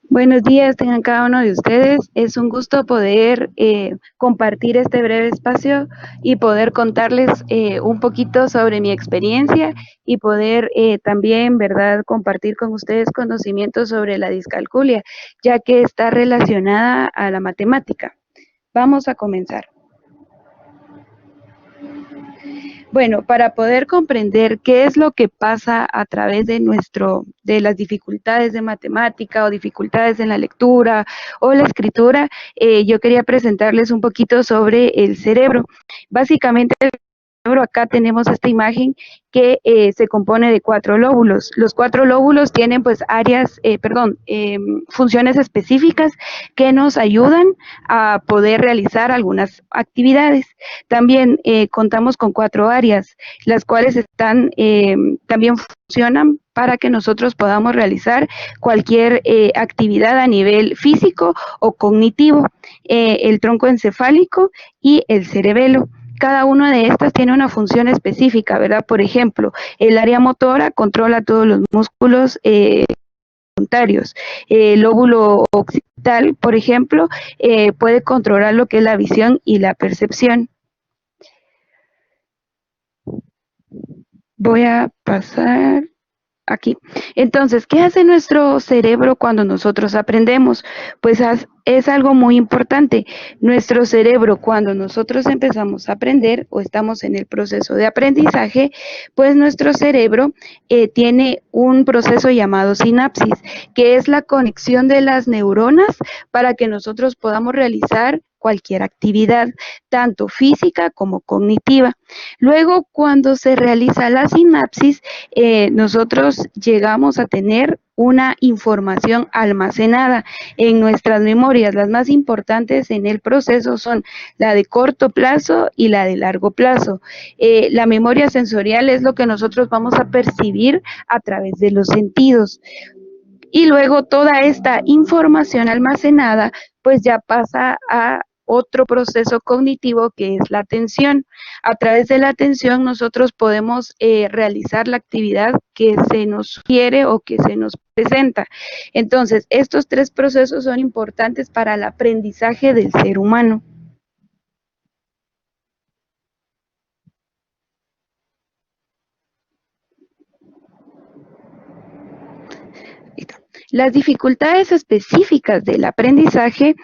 Buenos días, tengan cada uno de ustedes. Es un gusto poder compartir este breve espacio y poder contarles un poquito sobre mi experiencia y poder también, ¿verdad?, compartir con ustedes conocimientos sobre la discalculia, ya que está relacionada a la matemática. Vamos a comenzar. Bueno, para poder comprender qué es lo que pasa a través de las dificultades de matemática o dificultades en la lectura o la escritura, yo quería presentarles un poquito sobre el cerebro. Básicamente, el cerebro, acá tenemos esta imagen que se compone de 4 lóbulos. Los 4 lóbulos tienen pues funciones específicas que nos ayudan a poder realizar algunas actividades. También contamos con 4 áreas, las cuales también funcionan para que nosotros podamos realizar cualquier actividad a nivel físico o cognitivo, el tronco encefálico y el cerebelo. Cada una de estas tiene una función específica, ¿verdad? Por ejemplo, el área motora controla todos los músculos voluntarios. El lóbulo occipital, por ejemplo, puede controlar lo que es la visión y la percepción. Voy a pasar aquí. Entonces, ¿qué hace nuestro cerebro cuando nosotros aprendemos? Pues es algo muy importante. Nuestro cerebro, cuando nosotros empezamos a aprender o estamos en el proceso de aprendizaje, pues nuestro cerebro tiene un proceso llamado sinapsis, que es la conexión de las neuronas para que nosotros podamos realizar cualquier actividad, tanto física como cognitiva. Luego, cuando se realiza la sinapsis, nosotros llegamos a tener una información almacenada en nuestras memorias. Las más importantes en el proceso son la de corto plazo y la de largo plazo. La memoria sensorial es lo que nosotros vamos a percibir a través de los sentidos. Y luego toda esta información almacenada pues ya pasa a otro proceso cognitivo que es la atención. A través de la atención nosotros podemos realizar la actividad que se nos quiere o que se nos presenta. Entonces, estos 3 procesos son importantes para el aprendizaje del ser humano. Las dificultades específicas del aprendizaje,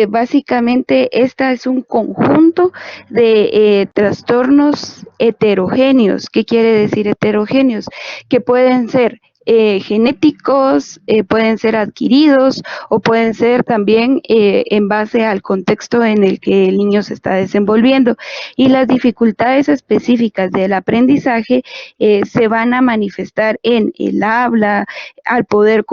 básicamente esta es un conjunto de trastornos heterogéneos. ¿Qué quiere decir heterogéneos? Que pueden ser genéticos, pueden ser adquiridos o pueden ser también en base al contexto en el que el niño se está desenvolviendo. Y las dificultades específicas del aprendizaje se van a manifestar en el habla, al poder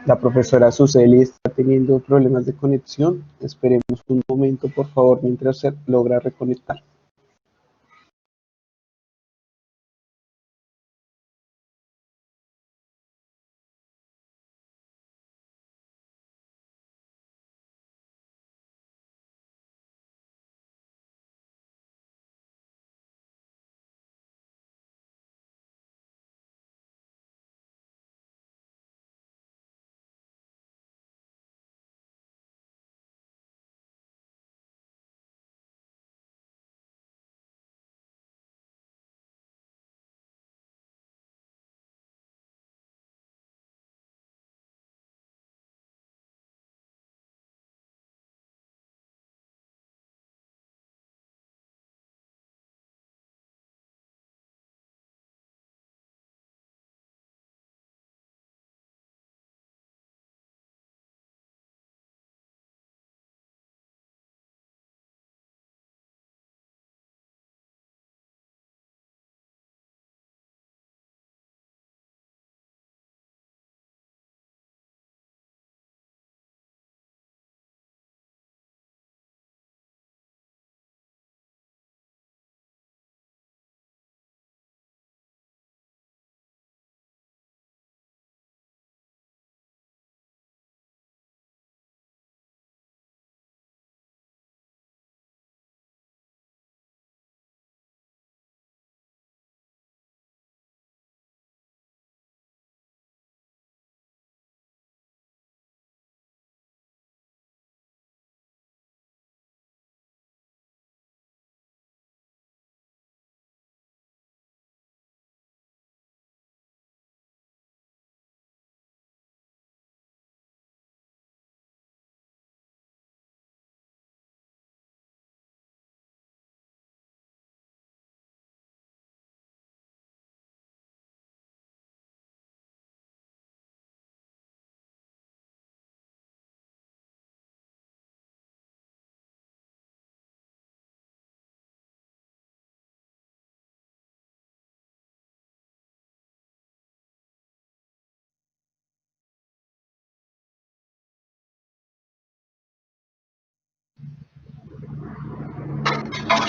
La profesora Suseli está teniendo problemas de conexión. Esperemos un momento, por favor, mientras se logra reconectar.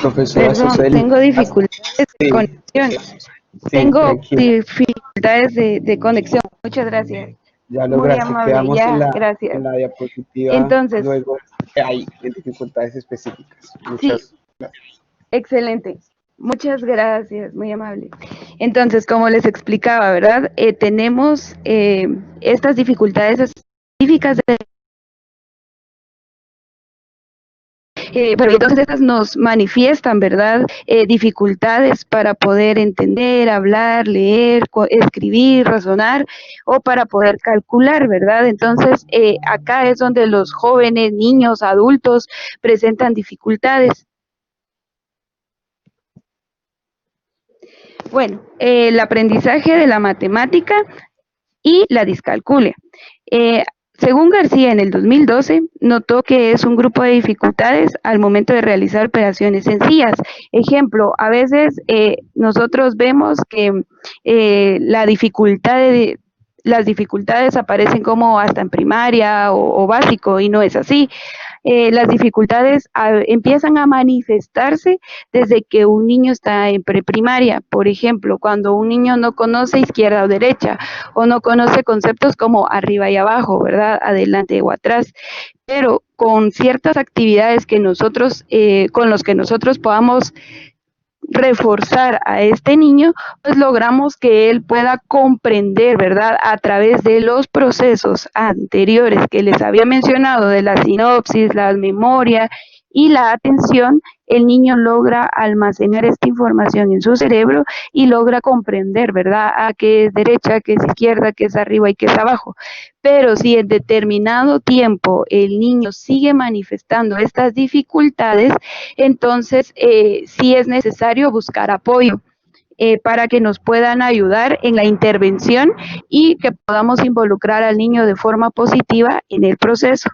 Profesora Perdón, Suseli, tengo dificultades de sí, conexión. sí, Tengo tranquila. dificultades de conexión. Muchas gracias. Ya Muy lograste, amable, quedamos ya, en gracias. la diapositiva, Entonces, luego hay en dificultades específicas. sí, Muchas gracias. excelente. Muchas gracias, muy amable. Entonces, como les explicaba, ¿verdad? Tenemos estas dificultades específicas de pero entonces estas nos manifiestan, ¿verdad? Dificultades para poder entender, hablar, leer, escribir, razonar o para poder calcular, ¿verdad? Entonces, acá es donde los jóvenes, niños, adultos presentan dificultades. Bueno, el aprendizaje de la matemática y la discalculia. Eh, Según García, en el 2012, notó que es un grupo de dificultades al momento de realizar operaciones sencillas. Ejemplo, a veces nosotros vemos que la dificultad de, las dificultades aparecen como hasta en primaria o básico y no es así. Las dificultades empiezan a manifestarse desde que un niño está en preprimaria. Por ejemplo, cuando un niño no conoce izquierda o derecha o no conoce conceptos como arriba y abajo, ¿verdad? Adelante o atrás. Pero con ciertas actividades que nosotros, con los que nosotros podamos reforzar a este niño, pues logramos que él pueda comprender, ¿verdad? A través de los procesos anteriores que les había mencionado, de la sinopsis, la memoria y la atención, el niño logra almacenar esta información en su cerebro y logra comprender, ¿verdad? A qué es derecha, qué es izquierda, qué es arriba y qué es abajo. Pero si en determinado tiempo el niño sigue manifestando estas dificultades, entonces sí es necesario buscar apoyo para que nos puedan ayudar en la intervención y que podamos involucrar al niño de forma positiva en el proceso.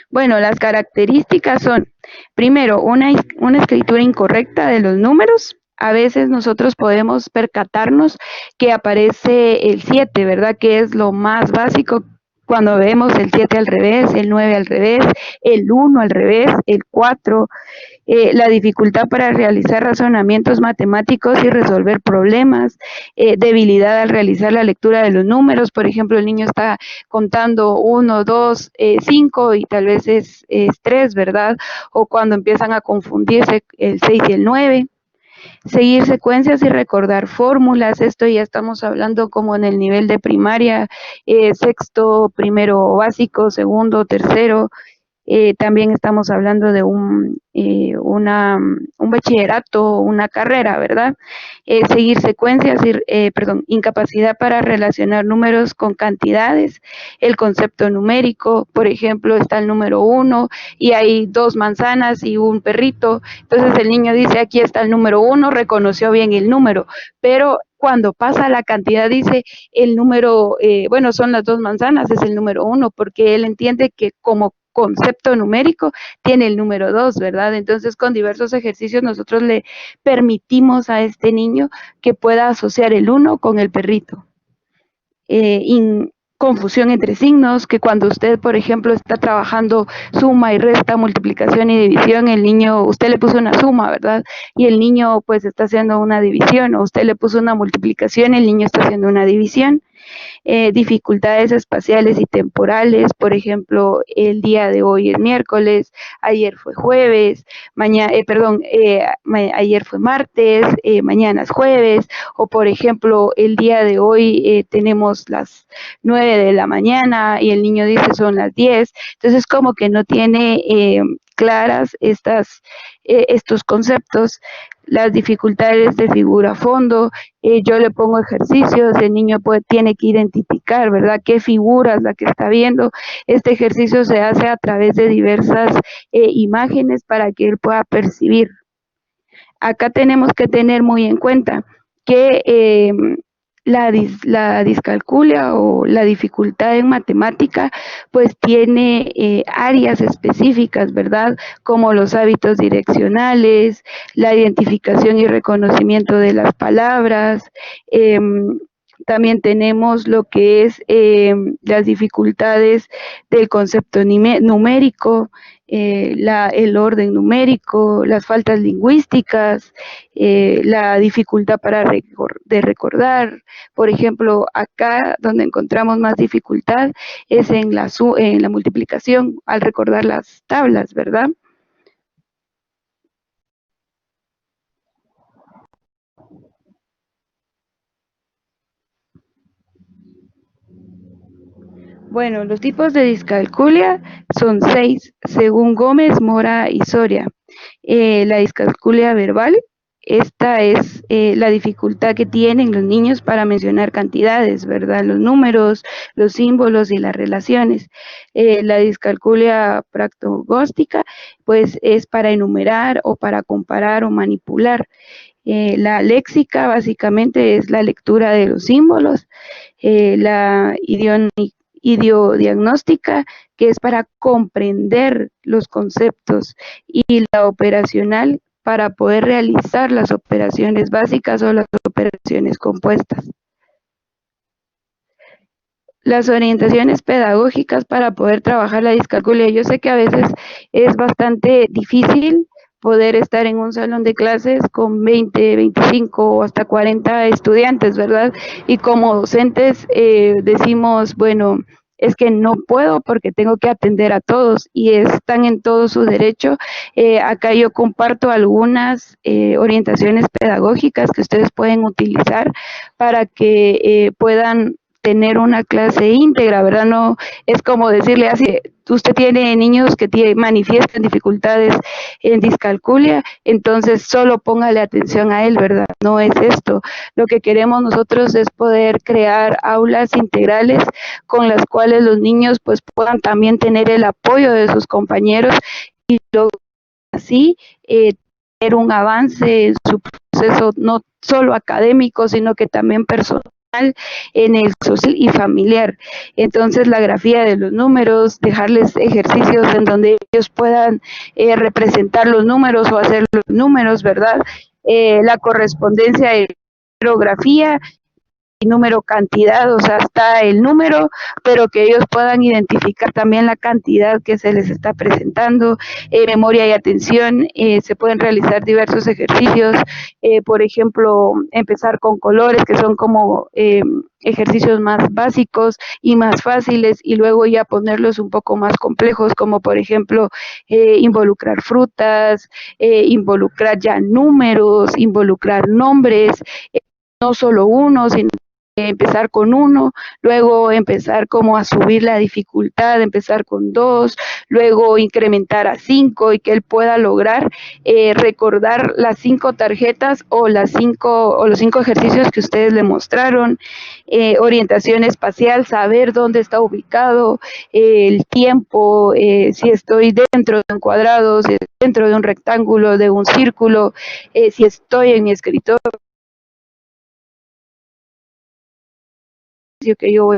Bueno, las características son, primero, una escritura incorrecta de los números. A veces nosotros podemos percatarnos que aparece el 7, ¿verdad? Que es lo más básico cuando vemos el 7 al revés, el 9 al revés, el 1 al revés, el 4, la dificultad para realizar razonamientos matemáticos y resolver problemas, debilidad al realizar la lectura de los números. Por ejemplo, el niño está contando 1, 2, 5 y tal vez es 3, ¿verdad? O cuando empiezan a confundirse el 6 y el 9. Seguir secuencias y recordar fórmulas, esto ya estamos hablando como en el nivel de primaria, sexto, primero básico, segundo, tercero. También estamos hablando de un bachillerato, una carrera, ¿verdad? Seguir secuencias, incapacidad para relacionar números con cantidades, el concepto numérico, por ejemplo, está el número 1 y hay 2 manzanas y un perrito, entonces el niño dice, aquí está el número 1, reconoció bien el número, pero cuando pasa la cantidad dice el número, bueno, son las 2 manzanas, es el número 1, porque él entiende que como concepto numérico tiene el número 2, ¿verdad? Entonces, con diversos ejercicios nosotros le permitimos a este niño que pueda asociar el 1 con el perrito. Confusión entre signos, que cuando usted, por ejemplo, está trabajando suma y resta, multiplicación y división, el niño, usted le puso una suma, ¿verdad? Y el niño pues está haciendo una división, o usted le puso una multiplicación, el niño está haciendo una división. Dificultades espaciales y temporales, por ejemplo, el día de hoy es miércoles, ayer fue jueves, ayer fue martes, mañana es jueves, o por ejemplo, el día de hoy tenemos las 9 de la mañana y el niño dice son las 10, entonces como que no tiene claras estos conceptos, las dificultades de figura a fondo, yo le pongo ejercicios, el niño tiene que identificar, ¿verdad?, qué figura es la que está viendo. Este ejercicio se hace a través de diversas imágenes para que él pueda percibir. Acá tenemos que tener muy en cuenta que la discalculia o la dificultad en matemática pues tiene áreas específicas, ¿verdad? Como los hábitos direccionales, la identificación y reconocimiento de las palabras, también tenemos lo que es las dificultades del concepto numérico, el orden numérico, las faltas lingüísticas, la dificultad de recordar. Por ejemplo, acá donde encontramos más dificultad es en la multiplicación al recordar las tablas, ¿verdad? Bueno, los tipos de discalculia son 6, según Gómez, Mora y Soria. La discalculia verbal, esta es la dificultad que tienen los niños para mencionar cantidades, ¿verdad? Los números, los símbolos y las relaciones. La discalculia practogóstica, pues es para enumerar o para comparar o manipular. La léxica básicamente es la lectura de los símbolos, la idiodiagnóstica, que es para comprender los conceptos, y la operacional para poder realizar las operaciones básicas o las operaciones compuestas. Las orientaciones pedagógicas para poder trabajar la discalculia. Yo sé que a veces es bastante difícil poder estar en un salón de clases con 20, 25 o hasta 40 estudiantes, ¿verdad? Y como docentes decimos, bueno, es que no puedo porque tengo que atender a todos y están en todo su derecho. Acá yo comparto algunas orientaciones pedagógicas que ustedes pueden utilizar para que puedan tener una clase íntegra, ¿verdad? No es como decirle así, usted tiene niños que manifiestan dificultades en discalculia, entonces solo póngale atención a él, ¿verdad? No es esto. Lo que queremos nosotros es poder crear aulas integrales con las cuales los niños pues puedan también tener el apoyo de sus compañeros y así tener un avance en su proceso no solo académico, sino que también personal en el social y familiar. Entonces, la grafía de los números, dejarles ejercicios en donde ellos puedan representar los números o hacer los números, ¿verdad? La correspondencia de grafía y número cantidad, o sea, está el número, pero que ellos puedan identificar también la cantidad que se les está presentando. Memoria y atención, se pueden realizar diversos ejercicios, por ejemplo, empezar con colores, que son como ejercicios más básicos y más fáciles, y luego ya ponerlos un poco más complejos, como por ejemplo, involucrar frutas, involucrar ya números, involucrar nombres, no solo uno, sino empezar con uno, luego empezar como a subir la dificultad, empezar con dos, luego incrementar a 5 y que él pueda lograr recordar las 5 tarjetas o los 5 ejercicios que ustedes le mostraron. Orientación espacial, saber dónde está ubicado, el tiempo, si estoy dentro de un cuadrado, si estoy dentro de un rectángulo, de un círculo, si estoy en mi escritorio, que yo voy,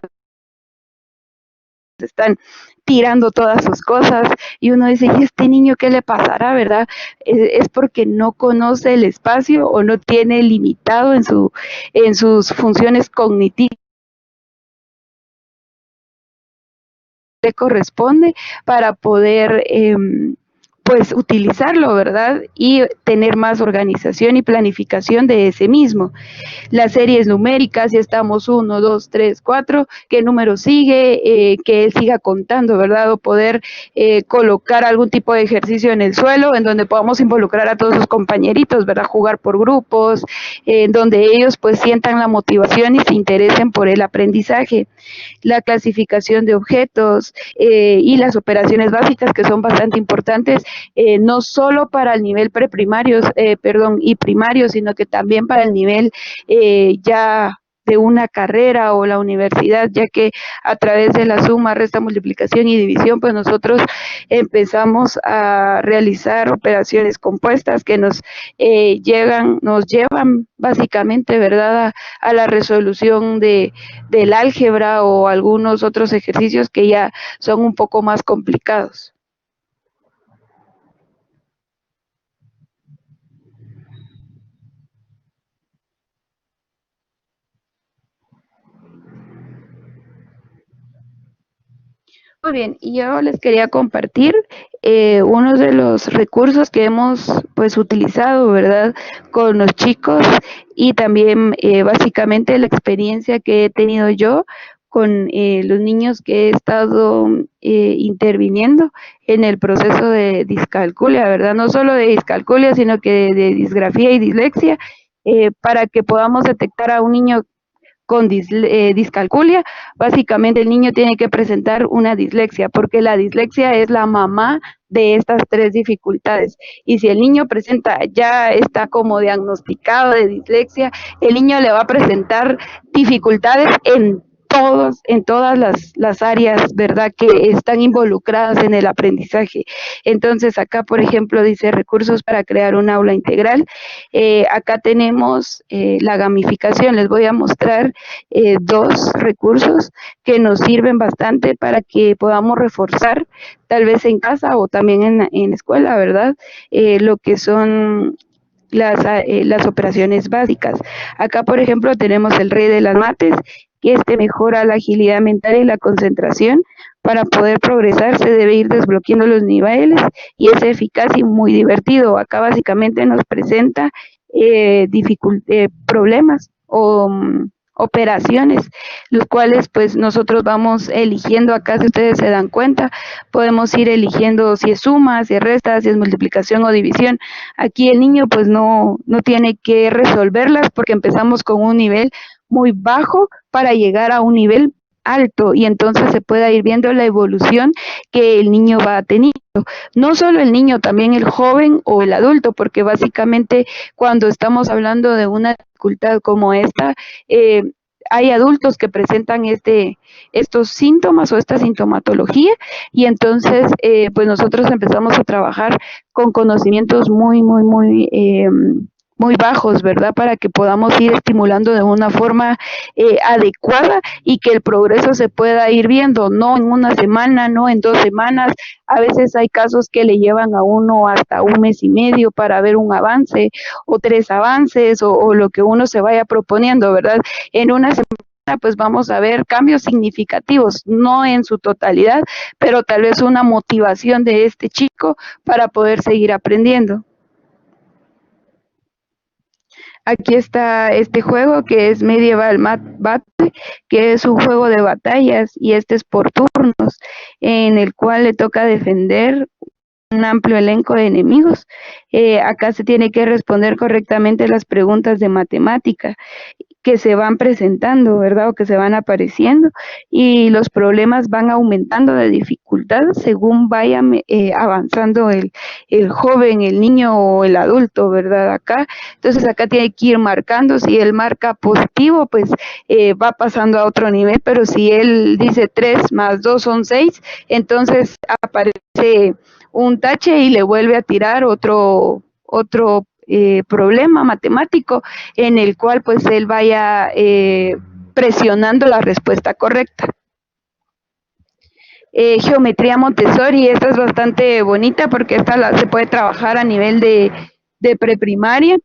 están tirando todas sus cosas y uno dice, ¿y este niño qué le pasará, verdad? Es porque no conoce el espacio o no tiene limitado en sus funciones cognitivas le corresponde para poder pues utilizarlo, ¿verdad? Y tener más organización y planificación de ese mismo. Las series numéricas, si estamos 1, 2, 3, 4, qué número sigue, que él siga contando, ¿verdad? O poder colocar algún tipo de ejercicio en el suelo en donde podamos involucrar a todos sus compañeritos, ¿verdad? Jugar por grupos, en donde ellos pues sientan la motivación y se interesen por el aprendizaje. La clasificación de objetos y las operaciones básicas que son bastante importantes, no solo para el nivel preprimario, y primario, sino que también para el nivel ya de una carrera o la universidad, ya que a través de la suma, resta, multiplicación y división, pues nosotros empezamos a realizar operaciones compuestas que nos llevan básicamente, ¿verdad?, a la resolución del álgebra o algunos otros ejercicios que ya son un poco más complicados. Muy bien, y yo les quería compartir uno de los recursos que hemos pues utilizado, ¿verdad? Con los chicos y también básicamente la experiencia que he tenido yo con los niños que he estado interviniendo en el proceso de discalculia, ¿verdad? No solo de discalculia, sino que de disgrafía y dislexia, para que podamos detectar a un niño con discalculia, básicamente el niño tiene que presentar una dislexia, porque la dislexia es la mamá de estas tres dificultades. Y si el niño presenta, ya está como diagnosticado de dislexia, el niño le va a presentar dificultades en todas las áreas, ¿verdad?, que están involucradas en el aprendizaje. Entonces, acá, por ejemplo, dice recursos para crear un aula integral. Acá tenemos la gamificación. Les voy a mostrar dos recursos que nos sirven bastante para que podamos reforzar, tal vez en casa o también en escuela, ¿verdad? Lo que son las operaciones básicas. Acá, por ejemplo, tenemos el rey de las mates, que mejora la agilidad mental y la concentración. Para poder progresar se debe ir desbloqueando los niveles y es eficaz y muy divertido. Acá básicamente nos presenta problemas o operaciones, los cuales pues nosotros vamos eligiendo acá, si ustedes se dan cuenta, podemos ir eligiendo si es suma, si es resta, si es multiplicación o división. Aquí el niño pues no tiene que resolverlas porque empezamos con un nivel muy bajo para llegar a un nivel alto y entonces se pueda ir viendo la evolución que el niño va teniendo. No solo el niño, también el joven o el adulto, porque básicamente cuando estamos hablando de una dificultad como esta, eh, hay adultos que presentan estos síntomas o esta sintomatología y entonces pues nosotros empezamos a trabajar con conocimientos muy bajos, ¿verdad? Para que podamos ir estimulando de una forma adecuada y que el progreso se pueda ir viendo, no en una semana, no en 2 semanas. A veces hay casos que le llevan a uno hasta un mes y medio para ver un avance o 3 avances o lo que uno se vaya proponiendo, ¿verdad? En una semana pues vamos a ver cambios significativos, no en su totalidad, pero tal vez una motivación de este chico para poder seguir aprendiendo. Aquí está este juego que es Medieval Battle, que es un juego de batallas y este es por turnos, en el cual le toca defender un amplio elenco de enemigos. Acá se tiene que responder correctamente las preguntas de matemática que se van presentando, ¿verdad? O que se van apareciendo y los problemas van aumentando de dificultad según vaya avanzando el joven, el niño o el adulto, ¿verdad? Acá, entonces acá tiene que ir marcando, si él marca positivo, pues va pasando a otro nivel, pero si él dice 3 más 2 son 6, entonces aparece un tache y le vuelve a tirar otro problema matemático en el cual pues él vaya presionando la respuesta correcta. Geometría Montessori, esta es bastante bonita porque se puede trabajar a nivel de preprimaria.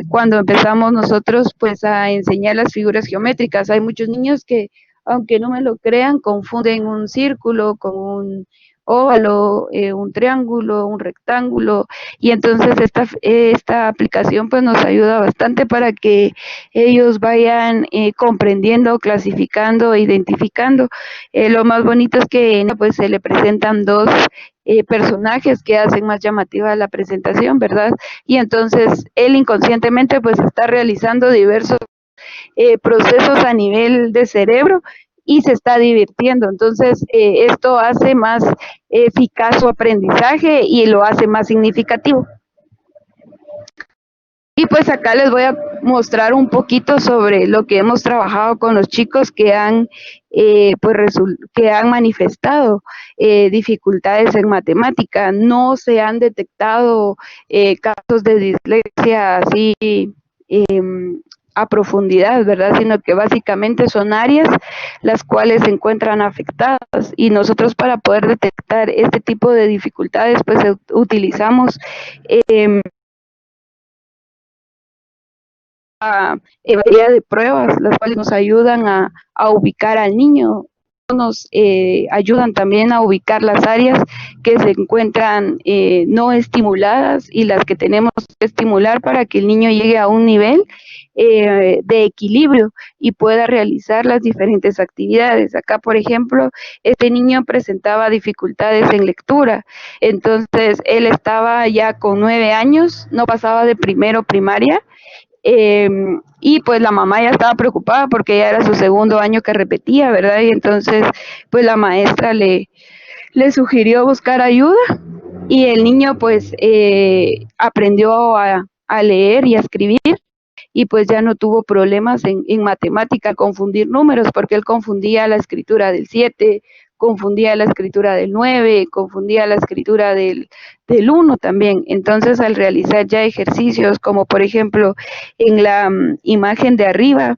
Cuando empezamos nosotros pues a enseñar las figuras geométricas, hay muchos niños que, aunque no me lo crean, confunden un círculo con un óvalo, un triángulo, un rectángulo, y entonces esta aplicación pues nos ayuda bastante para que ellos vayan comprendiendo, clasificando, identificando. Lo más bonito es que pues se le presentan dos personajes que hacen más llamativa la presentación, ¿verdad? Y entonces él inconscientemente pues está realizando diversos procesos a nivel de cerebro y se está divirtiendo. Entonces, esto hace más eficaz su aprendizaje y lo hace más significativo. Y pues acá les voy a mostrar un poquito sobre lo que hemos trabajado con los chicos que han, que han manifestado dificultades en matemática. No se han detectado casos de dislexia así a profundidad, ¿verdad? Sino que básicamente son áreas las cuales se encuentran afectadas y nosotros para poder detectar este tipo de dificultades pues utilizamos variedad de pruebas, las cuales nos ayudan a ubicar al niño nos ayudan también a ubicar las áreas que se encuentran no estimuladas y las que tenemos que estimular para que el niño llegue a un nivel de equilibrio y pueda realizar las diferentes actividades. Acá, por ejemplo, este niño presentaba dificultades en lectura, entonces él estaba ya con 9 años, no pasaba de primero primaria, y pues la mamá ya estaba preocupada porque ya era su segundo año que repetía, ¿verdad? Y entonces pues la maestra le sugirió buscar ayuda y el niño pues aprendió a leer y a escribir y pues ya no tuvo problemas en matemática, confundir números, porque él confundía la escritura del 7, confundía la escritura del 9, confundía la escritura del 1 también. Entonces, al realizar ya ejercicios, como por ejemplo en la imagen de arriba,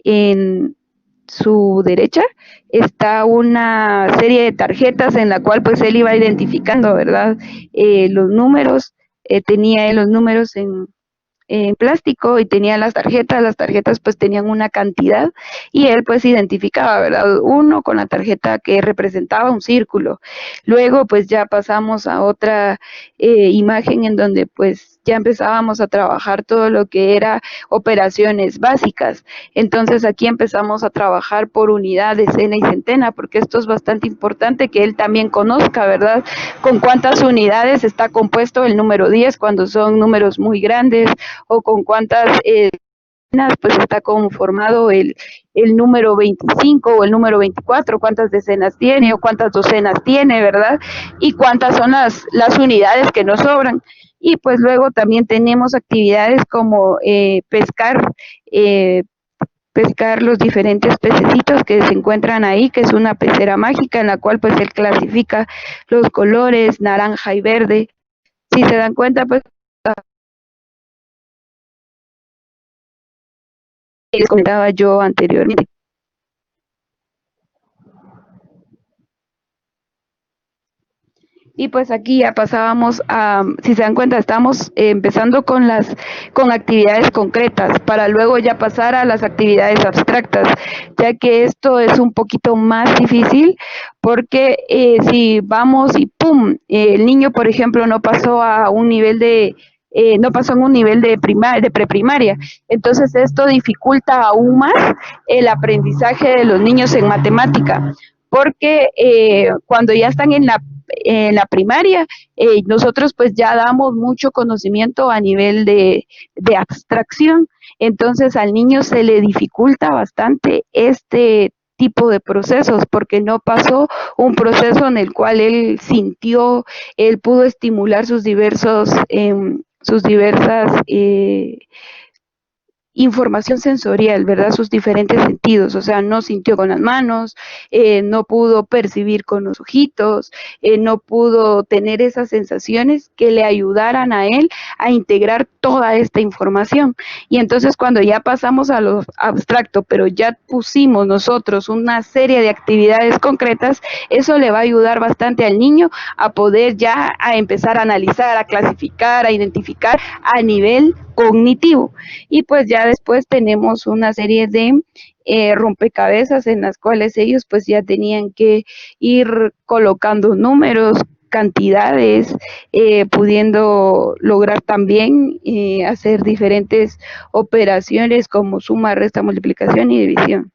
en su derecha, está una serie de tarjetas en la cual pues él iba identificando, ¿verdad? Los números, tenía él los números en plástico y tenía las tarjetas pues tenían una cantidad y él pues identificaba, ¿verdad? Uno con la tarjeta que representaba un círculo. Luego pues ya pasamos a otra imagen en donde pues ya empezábamos a trabajar todo lo que era operaciones básicas. Entonces aquí empezamos a trabajar por unidad, decena y centena, porque esto es bastante importante que él también conozca, ¿verdad? Con cuántas unidades está compuesto el número 10 cuando son números muy grandes, o con cuántas decenas pues está conformado el número 25 o el número 24, cuántas decenas tiene o cuántas docenas tiene, ¿verdad? Y cuántas son las unidades que nos sobran. Y pues luego también tenemos actividades como eh, pescar los diferentes pececitos que se encuentran ahí, que es una pecera mágica en la cual pues él clasifica los colores naranja y verde. Si se dan cuenta, pues les comentaba yo anteriormente. Y pues aquí ya pasábamos a, si se dan cuenta, estamos empezando con actividades concretas para luego ya pasar a las actividades abstractas, ya que esto es un poquito más difícil porque si vamos y pum, el niño, por ejemplo, no pasó a un nivel no pasó en un nivel de preprimaria. Entonces esto dificulta aún más el aprendizaje de los niños en matemática, porque cuando ya están en la primaria, nosotros pues ya damos mucho conocimiento a nivel de abstracción, entonces al niño se le dificulta bastante este tipo de procesos porque no pasó un proceso en el cual él sintió, él pudo estimular sus diversas información sensorial, ¿verdad? Sus diferentes sentidos, o sea, no sintió con las manos, no pudo percibir con los ojitos, no pudo tener esas sensaciones que le ayudaran a él a integrar toda esta información. Y entonces cuando ya pasamos a lo abstracto, pero ya pusimos nosotros una serie de actividades concretas, eso le va a ayudar bastante al niño a poder ya a empezar a analizar, a clasificar, a identificar a nivel cognitivo. Y pues ya después tenemos una serie de rompecabezas en las cuales ellos pues ya tenían que ir colocando números, cantidades, pudiendo lograr también hacer diferentes operaciones como suma, resta, multiplicación y división.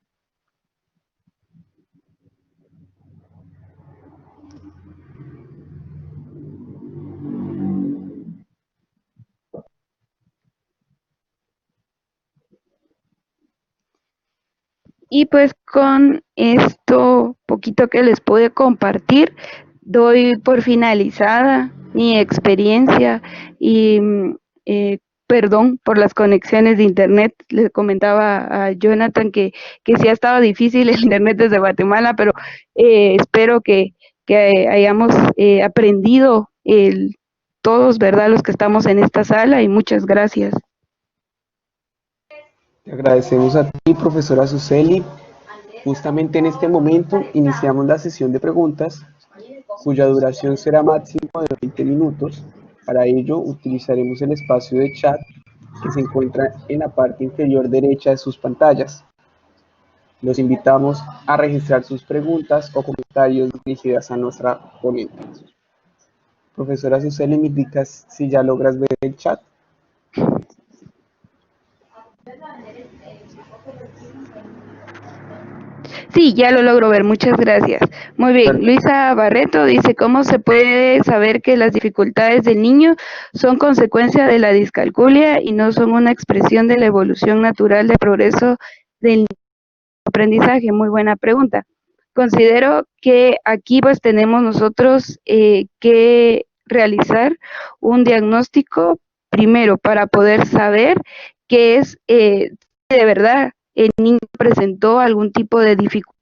Y pues con esto poquito que les pude compartir, doy por finalizada mi experiencia y perdón por las conexiones de internet. Les comentaba a Jonathan que sí ha estado difícil el internet desde Guatemala, pero espero que hayamos aprendido todos, ¿verdad? Los que estamos en esta sala y muchas gracias. Te agradecemos a ti, profesora Suseli. Justamente en este momento iniciamos la sesión de preguntas, cuya duración será máximo de 20 minutos. Para ello utilizaremos el espacio de chat que se encuentra en la parte inferior derecha de sus pantallas. Los invitamos a registrar sus preguntas o comentarios dirigidas a nuestra ponente. Profesora Suseli, ¿me indicas si ya logras ver el chat? Sí, ya lo logro ver, muchas gracias. Muy bien, Perfecto. Luisa Barreto dice, ¿cómo se puede saber que las dificultades del niño son consecuencia de la discalculia y no son una expresión de la evolución natural de progreso del aprendizaje? Muy buena pregunta. Considero que aquí pues tenemos nosotros que realizar un diagnóstico primero para poder saber qué es de verdad el niño presentó algún tipo de dificultad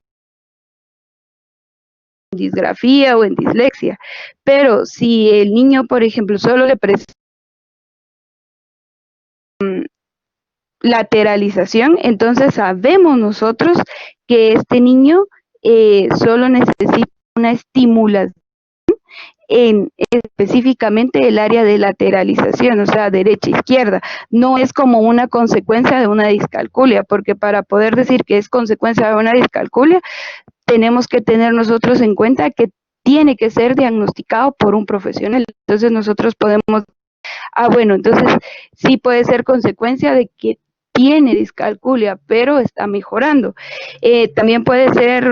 en disgrafía o en dislexia. Pero si el niño, por ejemplo, solo le presenta lateralización, entonces sabemos nosotros que este niño solo necesita una estimulación en específicamente el área de lateralización, o sea, derecha-izquierda. No es como una consecuencia de una discalculia, porque para poder decir que es consecuencia de una discalculia, tenemos que tener nosotros en cuenta que tiene que ser diagnosticado por un profesional. Entonces nosotros podemos, bueno, entonces sí puede ser consecuencia de que tiene discalculia, pero está mejorando. También puede ser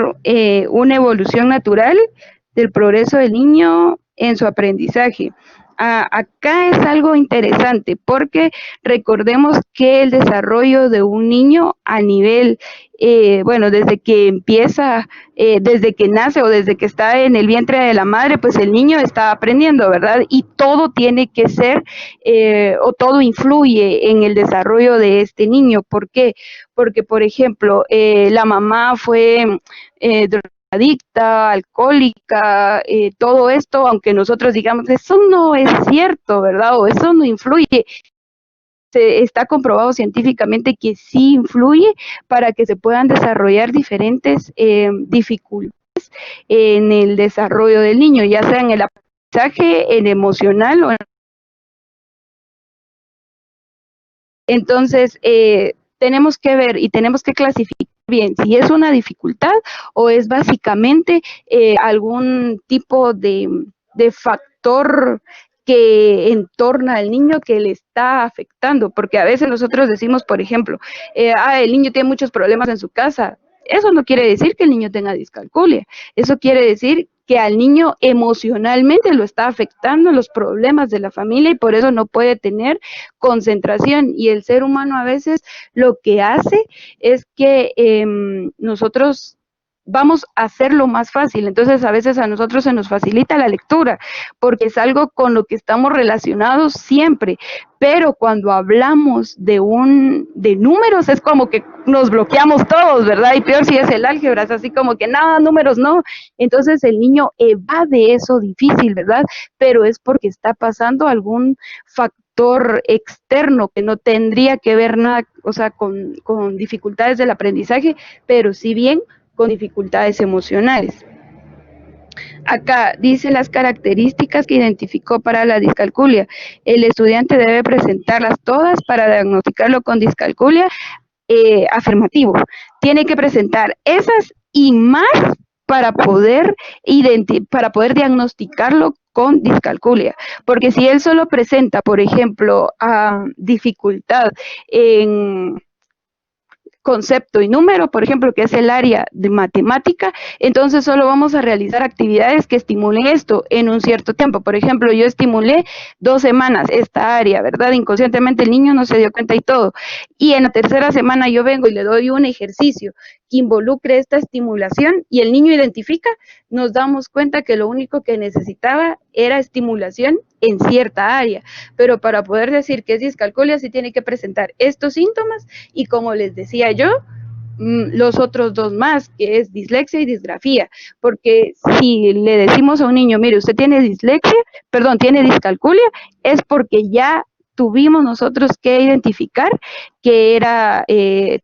una evolución natural del progreso del niño en su aprendizaje. Acá es algo interesante porque recordemos que el desarrollo de un niño a nivel, bueno, desde que empieza, desde que nace o desde que está en el vientre de la madre, pues el niño está aprendiendo, ¿verdad? Y todo tiene que ser, o todo influye en el desarrollo de este niño. ¿Por qué? Porque, por ejemplo, la mamá fue adicta, alcohólica, todo esto, aunque nosotros digamos, eso no es cierto, ¿verdad? O eso no influye. Se está comprobado científicamente que sí influye para que se puedan desarrollar diferentes dificultades en el desarrollo del niño, ya sea en el aprendizaje, en emocional o en... Entonces, tenemos que ver y tenemos que clasificar bien si es una dificultad o es básicamente algún tipo de factor que entorna al niño que le está afectando, porque a veces nosotros decimos, por ejemplo, el niño tiene muchos problemas en su casa. Eso no quiere decir que el niño tenga discalculia, eso quiere decir que al niño emocionalmente lo está afectando los problemas de la familia y por eso no puede tener concentración. Y el ser humano a veces lo que hace es que nosotros vamos a hacerlo más fácil. Entonces a veces a nosotros se nos facilita la lectura porque es algo con lo que estamos relacionados siempre, pero cuando hablamos de números es como que nos bloqueamos todos, ¿verdad? Y peor si es el álgebra, es así como que nada, números no. Entonces el niño evade eso difícil, ¿verdad? Pero es porque está pasando algún factor externo que no tendría que ver nada, o sea, con dificultades del aprendizaje, pero sí bien con dificultades emocionales. Acá dice las características que identificó para la discalculia. El estudiante debe presentarlas todas para diagnosticarlo con discalculia. Afirmativo. Tiene que presentar esas y más para poder diagnosticarlo con discalculia. Porque si él solo presenta, por ejemplo, dificultad en concepto y número, por ejemplo, que es el área de matemática, entonces solo vamos a realizar actividades que estimulen esto en un cierto tiempo. Por ejemplo, yo estimulé 2 semanas esta área, ¿verdad? Inconscientemente el niño no se dio cuenta y todo. Y en la tercera semana yo vengo y le doy un ejercicio que involucre esta estimulación y el niño identifica, nos damos cuenta que lo único que necesitaba era estimulación en cierta área. Pero para poder decir que es discalculia, sí tiene que presentar estos síntomas y como les decía yo, los otros dos más, que es dislexia y disgrafía, porque si le decimos a un niño, mire, usted tiene dislexia, perdón, tiene discalculia, es porque ya tuvimos nosotros que identificar que era,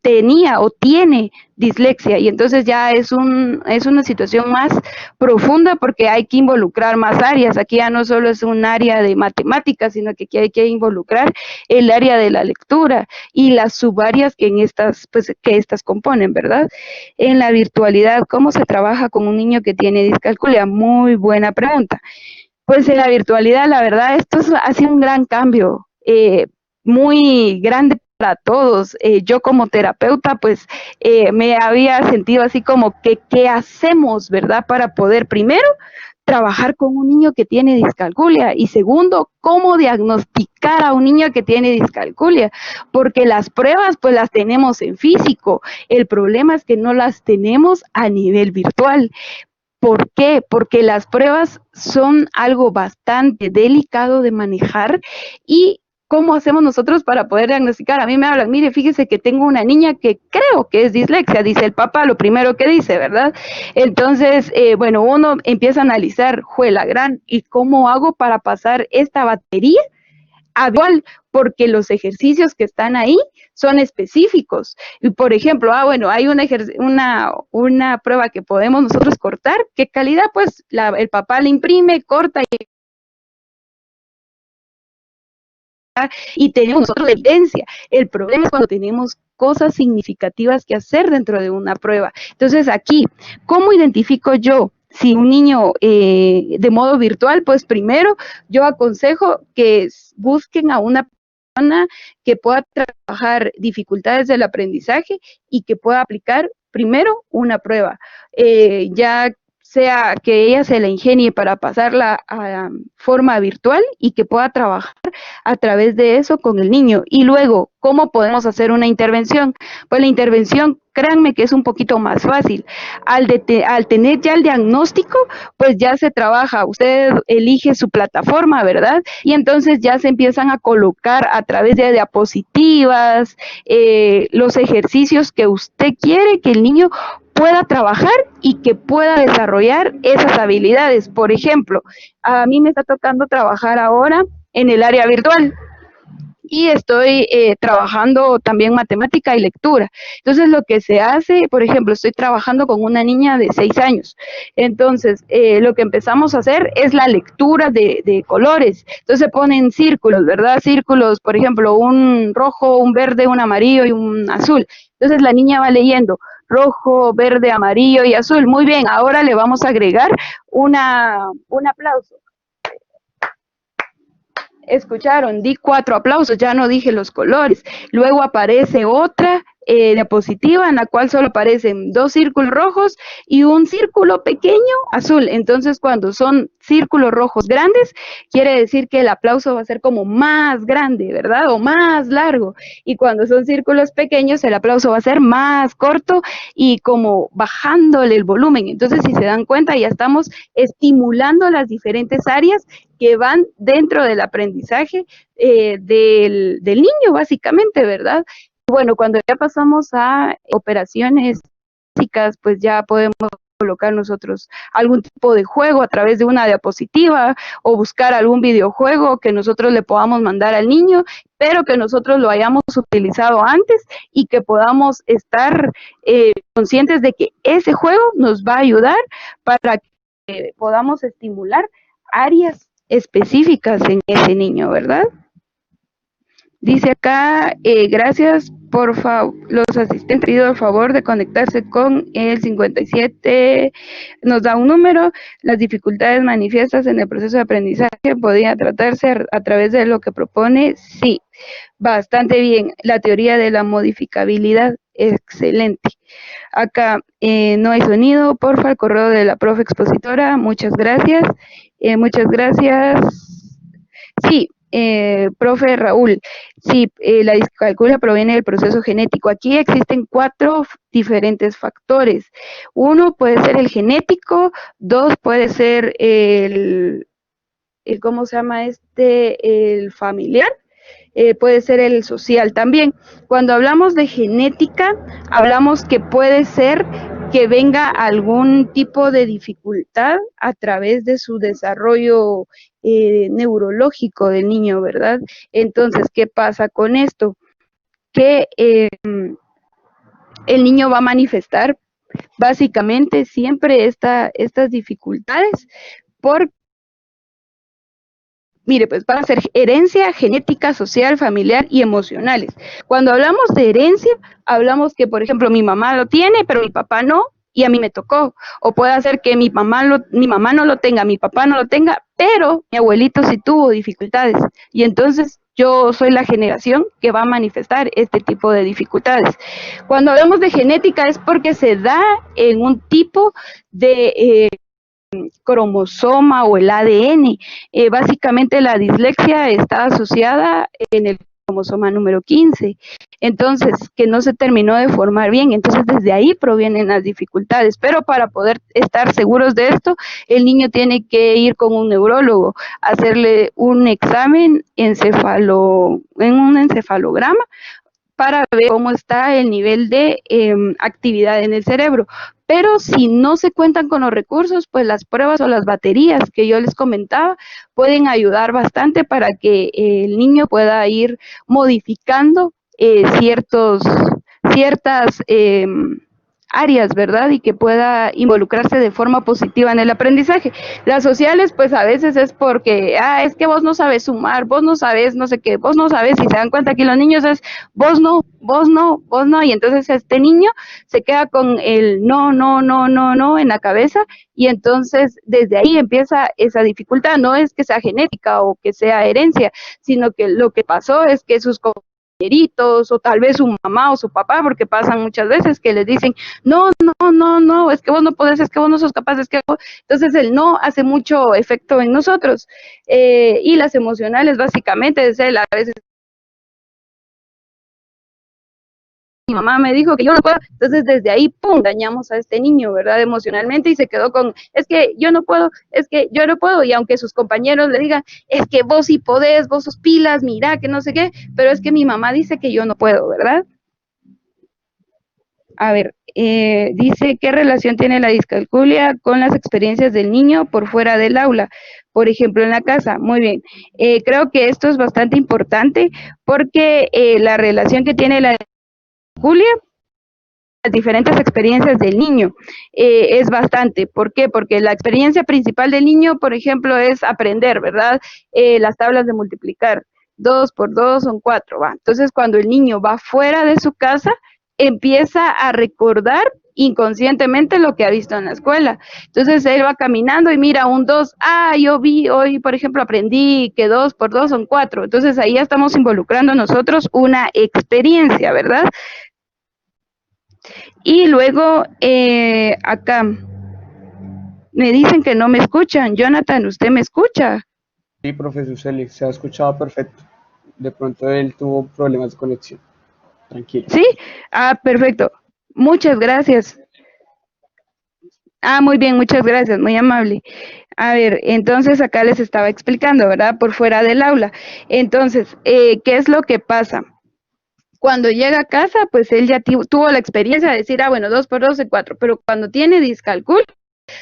tenía o tiene dislexia, y entonces ya es una situación más profunda porque hay que involucrar más áreas. Aquí ya no solo es un área de matemáticas, sino que aquí hay que involucrar el área de la lectura y las subáreas que en estas, pues, que estas componen, ¿verdad? En la virtualidad, ¿cómo se trabaja con un niño que tiene discalculia? Muy buena pregunta. Pues en la virtualidad, la verdad, ha sido un gran cambio, muy grande para todos. Yo como terapeuta, pues me había sentido así como que, ¿qué hacemos, verdad? Para poder, primero, trabajar con un niño que tiene discalculia, y segundo, cómo diagnosticar a un niño que tiene discalculia, porque las pruebas pues las tenemos en físico, el problema es que no las tenemos a nivel virtual. ¿Por qué? Porque las pruebas son algo bastante delicado de manejar. ¿Y cómo hacemos nosotros para poder diagnosticar? A mí me hablan, mire, fíjese que tengo una niña que creo que es dislexia, dice el papá, lo primero que dice, ¿verdad? Entonces, bueno, uno empieza a analizar, juela gran, ¿y cómo hago para pasar esta batería habitual? Porque los ejercicios que están ahí son específicos. Y por ejemplo, bueno, hay una prueba que podemos nosotros cortar. ¿Qué calidad? Pues el papá le imprime, corta y tenemos nosotros la evidencia. El problema es cuando tenemos cosas significativas que hacer dentro de una prueba. Entonces aquí, ¿cómo identifico yo si un niño de modo virtual? Pues primero yo aconsejo que busquen a una persona que pueda trabajar dificultades del aprendizaje y que pueda aplicar primero una prueba. Ya sea que ella se la ingenie para pasarla a forma virtual y que pueda trabajar a través de eso con el niño. Y luego, ¿cómo podemos hacer una intervención? Pues la intervención, créanme que es un poquito más fácil. Al tener ya el diagnóstico, pues ya se trabaja, usted elige su plataforma, ¿verdad? Y entonces ya se empiezan a colocar a través de diapositivas, los ejercicios que usted quiere que el niño pueda trabajar y que pueda desarrollar esas habilidades. Por ejemplo, a mí me está tocando trabajar ahora en el área virtual y estoy trabajando también matemática y lectura. Entonces, lo que se hace, por ejemplo, estoy trabajando con una niña de 6 años. Entonces, lo que empezamos a hacer es la lectura de colores. Entonces, se ponen círculos, ¿verdad? Círculos, por ejemplo, un rojo, un verde, un amarillo y un azul. Entonces, la niña va leyendo rojo, verde, amarillo y azul. Muy bien, ahora le vamos a agregar un aplauso. Escucharon, di 4 aplausos, ya no dije los colores. Luego aparece otra diapositiva en la cual solo aparecen 2 círculos rojos y un círculo pequeño azul. Entonces, cuando son círculos rojos grandes, quiere decir que el aplauso va a ser como más grande, ¿verdad? O más largo. Y cuando son círculos pequeños, el aplauso va a ser más corto y como bajándole el volumen. Entonces, si se dan cuenta, ya estamos estimulando las diferentes áreas que van dentro del aprendizaje del niño, básicamente, ¿verdad? Bueno, cuando ya pasamos a operaciones físicas, pues ya podemos colocar nosotros algún tipo de juego a través de una diapositiva o buscar algún videojuego que nosotros le podamos mandar al niño, pero que nosotros lo hayamos utilizado antes y que podamos estar conscientes de que ese juego nos va a ayudar para que podamos estimular áreas específicas en ese niño, ¿verdad? Dice acá, gracias, por favor, los asistentes pido el favor de conectarse con el 57, nos da un número, las dificultades manifiestas en el proceso de aprendizaje podría tratarse a través de lo que propone, sí, bastante bien, la teoría de la modificabilidad, excelente. Acá no hay sonido, porfa, el correo de la profe expositora, muchas gracias, muchas gracias. Sí, profe Raúl, sí, la discalculia proviene del proceso genético. Aquí existen 4 diferentes factores. Uno puede ser el genético, 2 puede ser ¿cómo se llama el familiar? Puede ser el social también. Cuando hablamos de genética, hablamos que puede ser que venga algún tipo de dificultad a través de su desarrollo neurológico del niño, ¿verdad? Entonces, ¿qué pasa con esto? Que el niño va a manifestar básicamente siempre estas dificultades por, mire, pues van a ser herencia genética, social, familiar y emocionales. Cuando hablamos de herencia, hablamos que, por ejemplo, mi mamá lo tiene, pero mi papá no, y a mí me tocó. O puede ser que mi mamá no lo tenga, mi papá no lo tenga, pero mi abuelito sí tuvo dificultades. Y entonces yo soy la generación que va a manifestar este tipo de dificultades. Cuando hablamos de genética es porque se da en un tipo de cromosoma o el ADN. Básicamente la dislexia está asociada en el cromosoma número 15, entonces que no se terminó de formar bien, entonces desde ahí provienen las dificultades, pero para poder estar seguros de esto, el niño tiene que ir con un neurólogo, hacerle un examen en un encefalograma para ver cómo está el nivel de actividad en el cerebro. Pero si no se cuentan con los recursos, pues las pruebas o las baterías que yo les comentaba pueden ayudar bastante para que el niño pueda ir modificando ciertas áreas, ¿verdad? Y que pueda involucrarse de forma positiva en el aprendizaje. Las sociales, pues a veces es porque, es que vos no sabes sumar, vos no sabes no sé qué, vos no sabes, y se dan cuenta que los niños es vos no, vos no, vos no, y entonces este niño se queda con el no, no, no, no, no en la cabeza, y entonces desde ahí empieza esa dificultad. No es que sea genética o que sea herencia, sino que lo que pasó es que sus compañeritos o tal vez su mamá o su papá, porque pasan muchas veces que les dicen no, no, no, no, es que vos no podés, es que vos no sos capaz, es que vos... Entonces el no hace mucho efecto en nosotros. Y las emocionales básicamente es a veces mi mamá me dijo que yo no puedo, entonces desde ahí, pum, dañamos a este niño, ¿verdad? Emocionalmente, y se quedó con, es que yo no puedo, es que yo no puedo, y aunque sus compañeros le digan, es que vos sí podés, vos sos pilas, mira, que no sé qué, pero es que mi mamá dice que yo no puedo, ¿verdad? A ver, dice, ¿qué relación tiene la discalculia con las experiencias del niño por fuera del aula? Por ejemplo, en la casa. Muy bien. Creo que esto es bastante importante porque la relación que tiene la discalculia, las diferentes experiencias del niño, es bastante. ¿Por qué? Porque la experiencia principal del niño, por ejemplo, es aprender, ¿verdad? Las tablas de multiplicar. 2 por 2 son 4, ¿va? Entonces, cuando el niño va fuera de su casa, empieza a recordar inconscientemente lo que ha visto en la escuela. Entonces, él va caminando y mira un 2, yo vi hoy, por ejemplo, aprendí que 2 por 2 son 4. Entonces, ahí ya estamos involucrando nosotros una experiencia, ¿verdad? Y luego, acá, me dicen que no me escuchan. Jonathan, ¿usted me escucha? Sí, profesor Celi, se ha escuchado perfecto. De pronto él tuvo problemas de conexión. Tranquilo. ¿Sí? Perfecto. Muchas gracias. Muy bien, muchas gracias, muy amable. A ver, entonces acá les estaba explicando, ¿verdad? Por fuera del aula. Entonces, ¿qué es lo que pasa? Cuando llega a casa, pues él ya tuvo la experiencia de decir, bueno, 2 por 2 es 4, pero cuando tiene discalculia,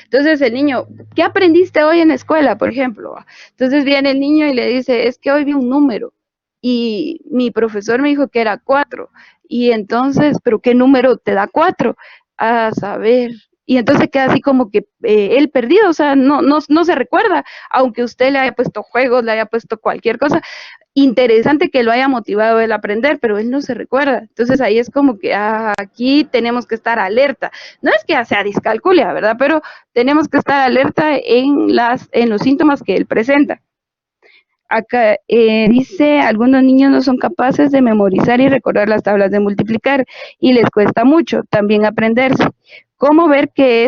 entonces el niño, ¿qué aprendiste hoy en la escuela, por ejemplo? Entonces viene el niño y le dice, es que hoy vi un número y mi profesor me dijo que era 4. Y entonces, ¿pero qué número te da 4? A saber. Y entonces queda así como que él perdido, o sea, no se recuerda, aunque usted le haya puesto juegos, le haya puesto cualquier cosa, interesante que lo haya motivado él a aprender, pero él no se recuerda. Entonces ahí es como que aquí tenemos que estar alerta. No es que sea discalculia, ¿verdad? Pero tenemos que estar alerta en los síntomas que él presenta. Acá dice, algunos niños no son capaces de memorizar y recordar las tablas de multiplicar y les cuesta mucho también aprenderse. ¿Cómo ver que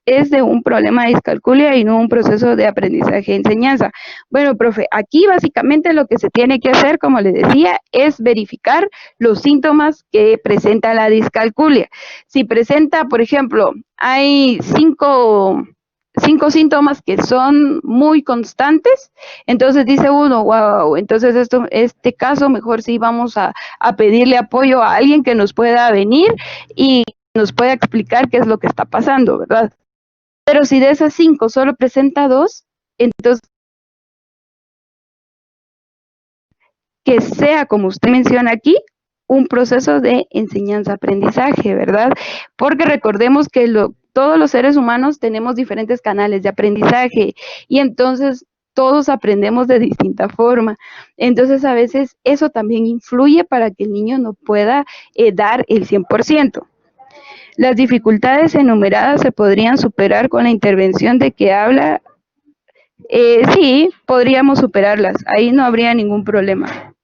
es de un problema de discalculia y no un proceso de aprendizaje y enseñanza? Bueno, profe, aquí básicamente lo que se tiene que hacer, como le decía, es verificar los síntomas que presenta la discalculia. Si presenta, por ejemplo, hay cinco síntomas que son muy constantes, entonces dice uno, wow, entonces este caso mejor sí vamos a pedirle apoyo a alguien que nos pueda venir y nos pueda explicar qué es lo que está pasando, ¿verdad? Pero si de esas 5 solo presenta 2, entonces que sea, como usted menciona aquí, un proceso de enseñanza-aprendizaje, ¿verdad? Porque recordemos que todos los seres humanos tenemos diferentes canales de aprendizaje y entonces todos aprendemos de distinta forma. Entonces a veces eso también influye para que el niño no pueda dar el 100%. Las dificultades enumeradas se podrían superar con la intervención de que habla. Sí, podríamos superarlas, ahí no habría ningún problema.